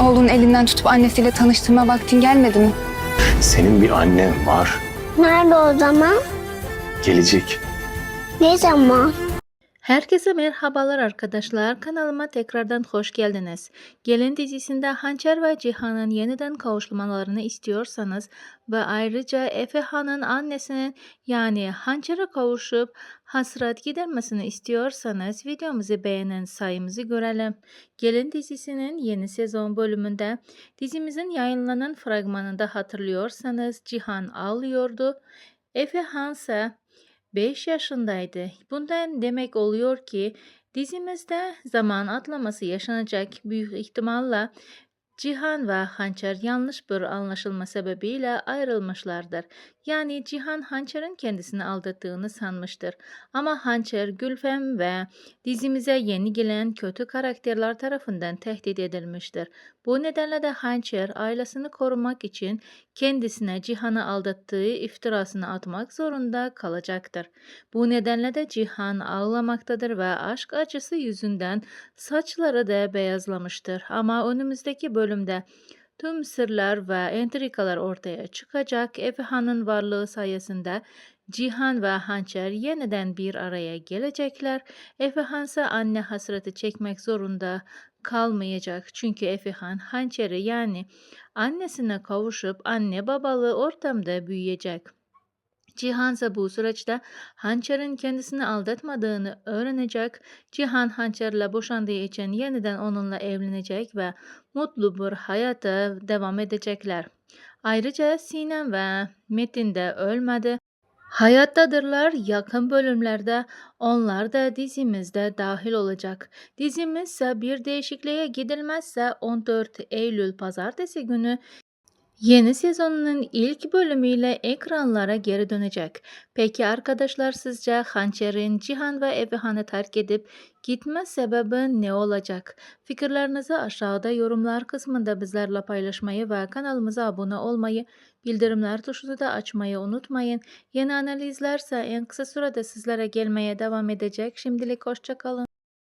Oğlunun elinden tutup annesiyle tanıştırma vaktin gelmedi mi? Senin bir annen var. Nerede o zaman? Gelecek. Ne zaman? Herkese merhabalar arkadaşlar. Kanalıma tekrardan hoş geldiniz. Gelin dizisinde Hançer ve Cihan'ın yeniden kavuşmalarını istiyorsanız ve ayrıca Efehan'ın annesinin yani Hançer'e kavuşup hasret gidermesini istiyorsanız videomuzu beğenin, sayımızı görelim. Gelin dizisinin yeni sezon bölümünde dizimizin yayınlanan fragmanında hatırlıyorsanız Cihan ağlıyordu. Efehan ise 5 yaşındaydı. Bundan demek oluyor ki dizimizde zaman atlaması yaşanacak, büyük ihtimalle Cihan ve Hançer yanlış bir anlaşılma sebebiyle ayrılmışlardır. Yani Cihan Hançer'in kendisini aldattığını sanmıştır. Ama Hançer, Gülfem ve dizimize yeni gelen kötü karakterler tarafından tehdit edilmiştir. Bu nedenle de Hançer ailesini korumak için kendisine Cihan'ı aldattığı iftirasını atmak zorunda kalacaktır. Bu nedenle de Cihan ağlamaktadır ve aşk acısı yüzünden saçları da beyazlamıştır. Ama önümüzdeki bölümde tüm sırlar ve entrikalar ortaya çıkacak. Efehan'ın varlığı sayesinde Cihan ve Hançer yeniden bir araya gelecekler. Efehan ise anne hasreti çekmek zorunda kalmayacak. Çünkü Efehan Hançer'i yani annesine kavuşup anne babalı ortamda büyüyecek. Cihan ise bu süreçte Hançer'in kendisini aldatmadığını öğrenecek. Cihan Hançer'le boşandığı için yeniden onunla evlenecek ve mutlu bir hayata devam edecekler. Ayrıca Sinem ve Metin de ölmedi. Hayattadırlar. Yakın bölümlerde onlar da dizimizde dahil olacak. Dizimiz ise bir değişikliğe gidilmezse 14 Eylül Pazartesi günü yeni sezonunun ilk bölümüyle ekranlara geri dönecek. Peki arkadaşlar, sizce Hançer'in Cihan ve Efehan'ı terk edip gitme sebebi ne olacak? Fikirlerinizi aşağıda yorumlar kısmında bizlerle paylaşmayı ve kanalımıza abone olmayı, bildirimler tuşunu da açmayı unutmayın. Yeni analizlerse en kısa sürede sizlere gelmeye devam edecek. Şimdilik hoşça kalın.